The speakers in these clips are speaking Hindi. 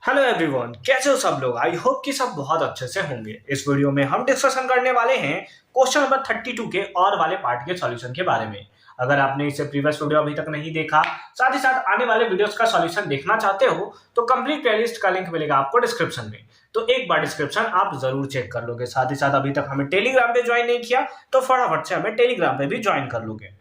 हेलो एवरीवन, कैसे हो सब लोग। आई होप कि सब बहुत अच्छे से होंगे। इस वीडियो में हम डिस्कशन करने वाले हैं क्वेश्चन नंबर 32 के और वाले पार्ट के सॉल्यूशन के बारे में। अगर आपने इसे प्रीवियस वीडियो अभी तक नहीं देखा, साथ ही साथ आने वाले वीडियोस का सॉल्यूशन देखना चाहते हो, तो कंप्लीट प्लेलिस्ट का लिंक मिलेगा आपको डिस्क्रिप्शन में। तो एक बार डिस्क्रिप्शन आप जरूर चेक कर लोगे। साथ ही साथ अभी तक हमें टेलीग्राम पे ज्वाइन नहीं किया तो फटाफट से हमें टेलीग्राम पे भी ज्वाइन कर लोगे।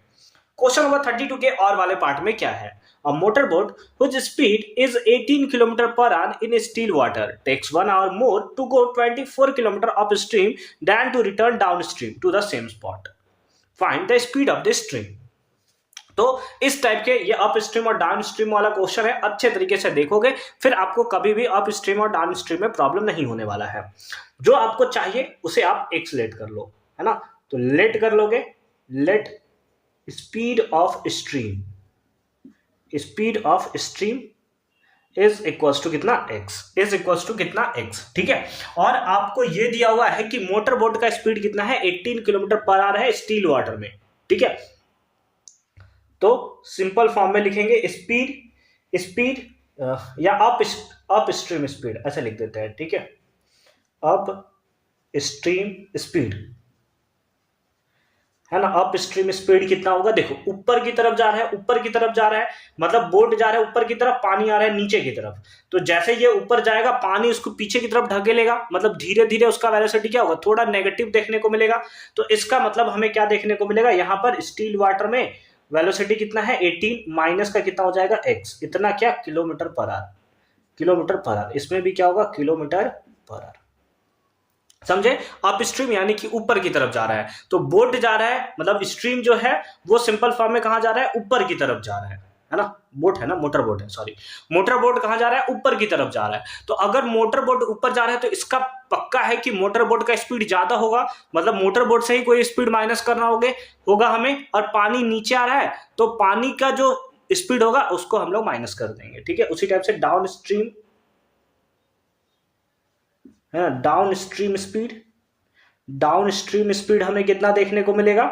क्वेश्चन नंबर 32 के और वाले पार्ट में क्या है। A motorboat whose speed is 18 km per hour in still water takes 1 hour more to go 24 km upstream than to return downstream to the same spot. Find the speed of this stream. तो इस टाइप के ये अप स्ट्रीम और डाउन स्ट्रीम वाला क्वेश्चन है। अच्छे तरीके से देखोगे फिर आपको कभी भी अप स्ट्रीम और डाउन स्ट्रीम में प्रॉब्लम नहीं होने वाला है। जो आपको चाहिए उसे आप एक्स लेट कर लो, है ना। तो लेट कर लोगे, let speed of stream, speed of stream is equals to कितना x, इज इक्वल्स टू कितना x, ठीक है। और आपको ये दिया हुआ है कि मोटर बोट का स्पीड कितना है, 18 किलोमीटर पर आवर है स्टील वाटर में, ठीक है। तो सिंपल फॉर्म में लिखेंगे स्पीड या अप स्ट्रीम स्पीड ऐसे लिख देते हैं, ठीक है। अप स्ट्रीम स्पीड है ना। अप स्ट्रीम स्पीड कितना होगा, देखो ऊपर की तरफ जा रहा है, ऊपर की तरफ जा रहा है, मतलब बोट जा रहा है ऊपर की तरफ, पानी आ रहा है नीचे की तरफ। तो जैसे ये ऊपर जाएगा पानी उसको पीछे की तरफ ढकेलेगा, मतलब धीरे धीरे उसका वेलोसिटी क्या होगा, थोड़ा नेगेटिव देखने को मिलेगा। तो इसका मतलब हमें क्या देखने को मिलेगा, यहाँ पर स्टील वाटर में वेलोसिटी कितना है 18 माइनस का कितना हो जाएगा x, इतना क्या kilometre per our, kilometre per our. इसमें भी क्या होगा किलोमीटर पर आवर, समझे। अप स्ट्रीम यानी कि ऊपर की तरफ जा रहा है, तो बोट जा रहा है मतलब स्ट्रीम जो है वो सिंपल फॉर्म में कहां जा रहा है, ऊपर की तरफ जा रहा है ना। बोट है ना, मोटर बोट है, सॉरी। मोटर बोट कहां जा रहा है, ऊपर की तरफ जा रहा है। तो अगर मोटर बोट ऊपर जा रहा है तो इसका पक्का है कि मोटर बोट का स्पीड ज्यादा होगा, मतलब मोटर बोट से ही कोई स्पीड माइनस करना होगा हमें। और पानी नीचे आ रहा है तो पानी का जो स्पीड होगा उसको हम लोग माइनस कर देंगे, ठीक है। उसी टाइप से डाउन स्ट्रीम है, down stream speed, down stream speed हमें कितना देखने को मिलेगा।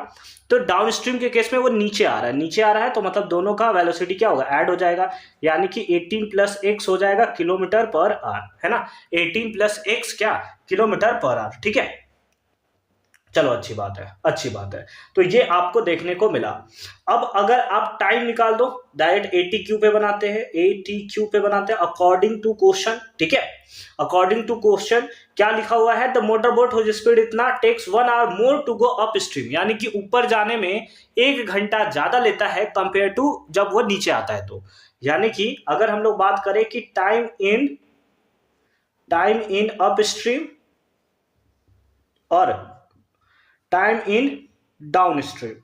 तो डाउन स्ट्रीम के केस में वो नीचे आ रहा है, नीचे आ रहा है तो मतलब दोनों का वेलोसिटी क्या होगा, ऐड हो जाएगा, यानी कि 18 प्लस एक्स हो जाएगा किलोमीटर पर आवर, है ना। 18 प्लस एक्स क्या, किलोमीटर पर आवर, ठीक है। चलो अच्छी बात है, अच्छी बात है। तो ये आपको देखने को मिला। अब अगर आप टाइम निकाल दो, डायरेक्ट ATQ पे बनाते हैं, ATQ पे बनाते हैं अकॉर्डिंग टू क्वेश्चन, ठीक है। अकॉर्डिंग टू क्वेश्चन क्या लिखा हुआ है, the motor boat whose speed इतना takes 1 hour more to go upstream, यानी कि ऊपर जाने में 1 घंटा ज्यादा लेता है कंपेयर टू जब वो नीचे आता है। तो यानी कि अगर हम लोग बात करें कि टाइम इन अप स्ट्रीम और time in down stream,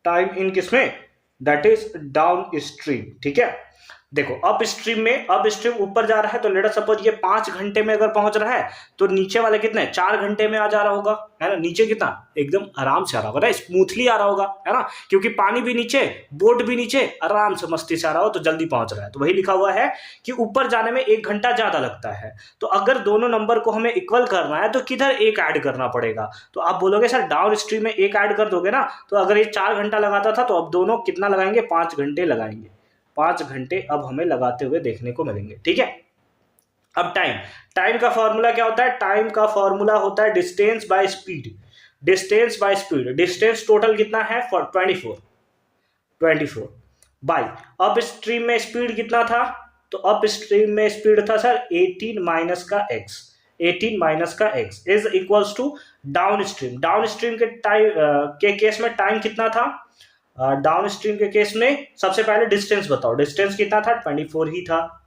time in किसमें, दैट इज डाउन स्ट्रीम, ठीक है। देखो अप स्ट्रीम में, अप स्ट्रीम ऊपर जा रहा है तो लेट अस सपोज ये 5 घंटे में अगर पहुंच रहा है तो नीचे वाले कितने 4 घंटे में आ जा रहा होगा, है ना। नीचे कितना एकदम आराम से आ रहा होगा, स्मूथली आ रहा होगा, है ना, क्योंकि पानी भी नीचे, बोट भी नीचे, आराम से मस्ती से आ रहा हो तो जल्दी पहुंच रहा है। तो वही लिखा हुआ है कि ऊपर जाने में 1 घंटा ज्यादा लगता है। तो अगर दोनों नंबर को हमें इक्वल करना है तो किधर 1 ऐड करना पड़ेगा। तो आप बोलोगे सर डाउन स्ट्रीम में 1 ऐड कर दोगे ना, तो अगर ये 4 घंटा लगाता था तो अब दोनों कितना लगाएंगे, 5 घंटे लगाएंगे। 5 घंटे अब हमें लगाते हुए देखने को मिलेंगे, ठीक है। अब टाइम का फॉर्मूला क्या होता है, टाइम का फॉर्मूला होता है distance by speed, distance by speed. Distance total कितना है 24 बाय अप स्ट्रीम में स्पीड कितना था, तो अप स्ट्रीम में स्पीड था सर 18 माइनस का x, 18 माइनस का x is equals to downstream. Downstream के टाइम के केस में टाइम कितना था, डाउन स्ट्रीम के केस में सबसे पहले डिस्टेंस बताओ, डिस्टेंस कितना था 24 ही था,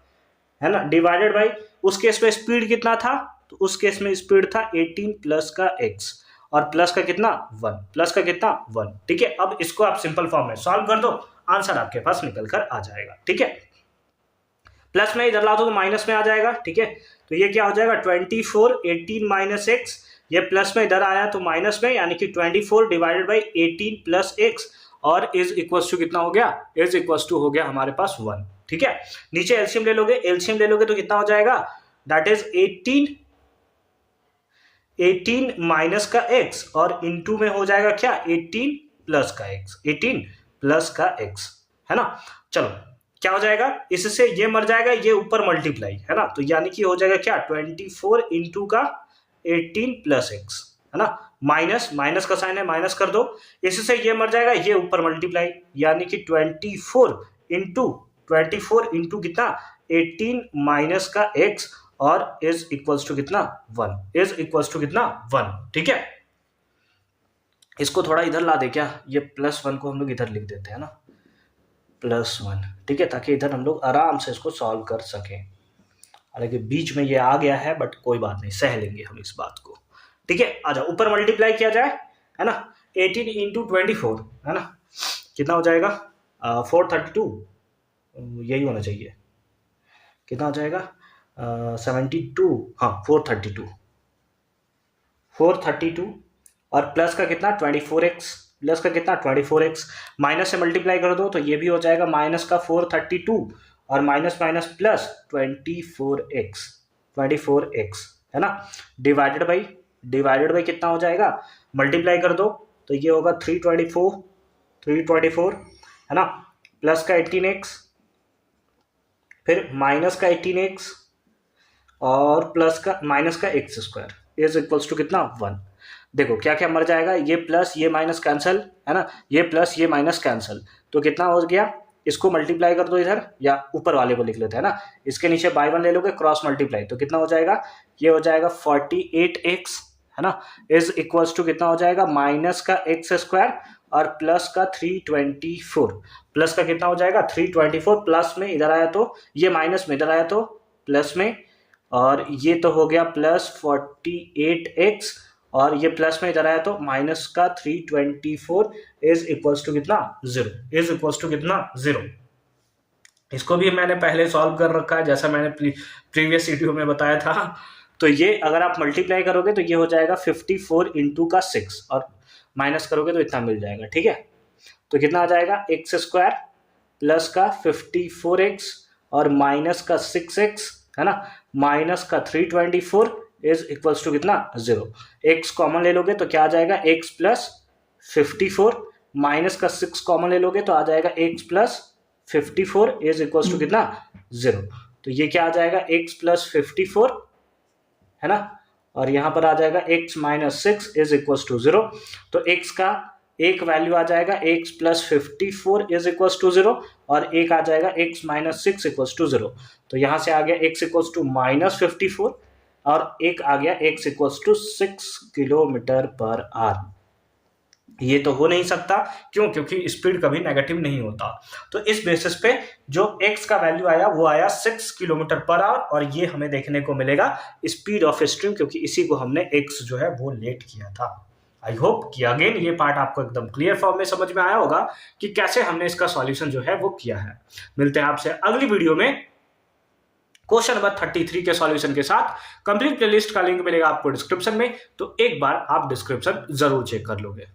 है ना, डिवाइडेड बाई उस केस में स्पीड कितना था, तो उस केस में स्पीड था 18 प्लस का x और प्लस का कितना 1, प्लस का कितना 1, ठीक है। अब इसको आप सिंपल फॉर्म में सॉल्व कर दो, आंसर आपके पास निकल कर आ जाएगा, ठीक है। प्लस में इधर ला दो तो माइनस में आ जाएगा, ठीक है। तो ये क्या हो जाएगा 24, 18 माइनस x, ये प्लस में इधर आया तो माइनस में, यानी कि 24 डिवाइडेड बाई 18 प्लस x और इज इक्वल्स टू कितना हो गया, इज इक्वल्स टू हो गया हमारे पास 1, ठीक है। नीचे एलसीएम ले लोगे, एलसीएम ले लोगे तो कितना हो जाएगा, दैट इज 18 माइनस का x और इनटू में हो जाएगा क्या 18 प्लस का x, 18 प्लस का x, है ना। चलो क्या हो जाएगा, इससे ये मर जाएगा, ये ऊपर मल्टीप्लाई है ना, तो यानी कि हो जाएगा क्या 24 इंटू का 18 प्लस एक्स है ना, माइनस माइनस का साइन है माइनस कर दो, इससे ये मर जाएगा, ये ऊपर मल्टीप्लाई, यानी कि 24 इंटू कितना 18 माइनस का एक्स और इज इक्वल्स टू कितना 1, इज इक्वल्स टू कितना 1। ठीक है, इसको थोड़ा इधर ला दे क्या, ये +1 को हम लोग इधर लिख देते हैं ना, +1, ठीक है, ताकि इधर हम लोग आराम से इसको सॉल्व कर सकें। हालांकि बीच में ये आ गया है बट कोई बात नहीं, सह लेंगे हम इस बात को। ठीक है, आ जाओ ऊपर मल्टीप्लाई किया जाए है ना, 18 इंटू 24 है ना, कितना हो जाएगा 432, यही होना चाहिए, कितना हो जाएगा 72, हाँ 432 और प्लस का कितना 24x, प्लस का कितना 24x, माइनस से मल्टीप्लाई कर दो तो ये भी हो जाएगा माइनस का 432 और माइनस माइनस प्लस 24x है ना, डिवाइडेड बाई कितना हो जाएगा, मल्टीप्लाई कर दो तो ये होगा 324 है ना, प्लस का 18x, फिर माइनस का 18x और प्लस का माइनस का x square is equals to कितना 1। देखो क्या क्या मर जाएगा, ये प्लस ये माइनस कैंसिल है ना, ये प्लस ये माइनस कैंसिल, तो कितना हो गया, इसको मल्टीप्लाई कर दो इधर, या ऊपर वाले को लिख लेते हैं ना, इसके नीचे बाय 1 ले लोगे क्रॉस मल्टीप्लाई, तो कितना हो जाएगा, ये हो जाएगा 48x है ना, इज इक्वल्स टू कितना हो जाएगा माइनस का एक्स स्क्वायर और प्लस का 324, प्लस का कितना हो जाएगा 324, प्लस में इधर आया तो ये माइनस में इधर आया तो प्लस में, और ये तो हो गया प्लस 48x और ये प्लस में इधर आया तो माइनस का 324 इज इक्वल्स टू कितना 0, इज इक्वल्स टू कितना 0। इसको भी मैंने पहले सॉल्व कर रखा है, जैसा मैंने प्रीवियस वीडियो में बताया था। तो ये अगर आप मल्टीप्लाई करोगे तो ये हो जाएगा 54 इंटू का 6 और माइनस करोगे तो इतना मिल जाएगा। ठीक है, तो कितना आ जाएगा एक्स स्क्वायर प्लस का 54x और माइनस का 6x है ना, माइनस का 324 इज इक्वल्स टू कितना 0। x कॉमन ले लोगे तो क्या आ जाएगा x प्लस 54, माइनस का 6 कॉमन ले लोगे तो आ जाएगा x plus 54 is equals to कितना 0। तो ये क्या आ जाएगा x प्लस 54 है ना, और यहां पर आ जाएगा x minus 6 is equals to 0। तो x का एक वैल्यू आ जाएगा x plus 54 is equals to 0 और एक आ जाएगा x माइनस 6 इक्वल्स टू 0। तो यहां से आ गया x इक्वल्स टू माइनस 54 और एक आ गया x equals to 6 kilometre per hour. ये तो हो नहीं सकता, क्यों, क्योंकि स्पीड कभी नेगेटिव नहीं होता। तो इस बेसिस पे जो x का वैल्यू आया वो आया 6 किलोमीटर पर आवर और ये हमें देखने को मिलेगा स्पीड ऑफ स्ट्रीम, क्योंकि इसी को हमने x जो है वो लेट किया था। आई होप कि अगेन ये पार्ट आपको एकदम क्लियर फॉर्म में समझ में आया होगा कि कैसे हमने इसका सॉल्यूशन जो है वो किया है। मिलते हैं आपसे अगली वीडियो में क्वेश्चन नंबर 33 के सॉल्यूशन के साथ। कंप्लीट प्लेलिस्ट का लिंक मिलेगा आपको डिस्क्रिप्शन में, तो एक बार आप डिस्क्रिप्शन जरूर चेक कर लोगे।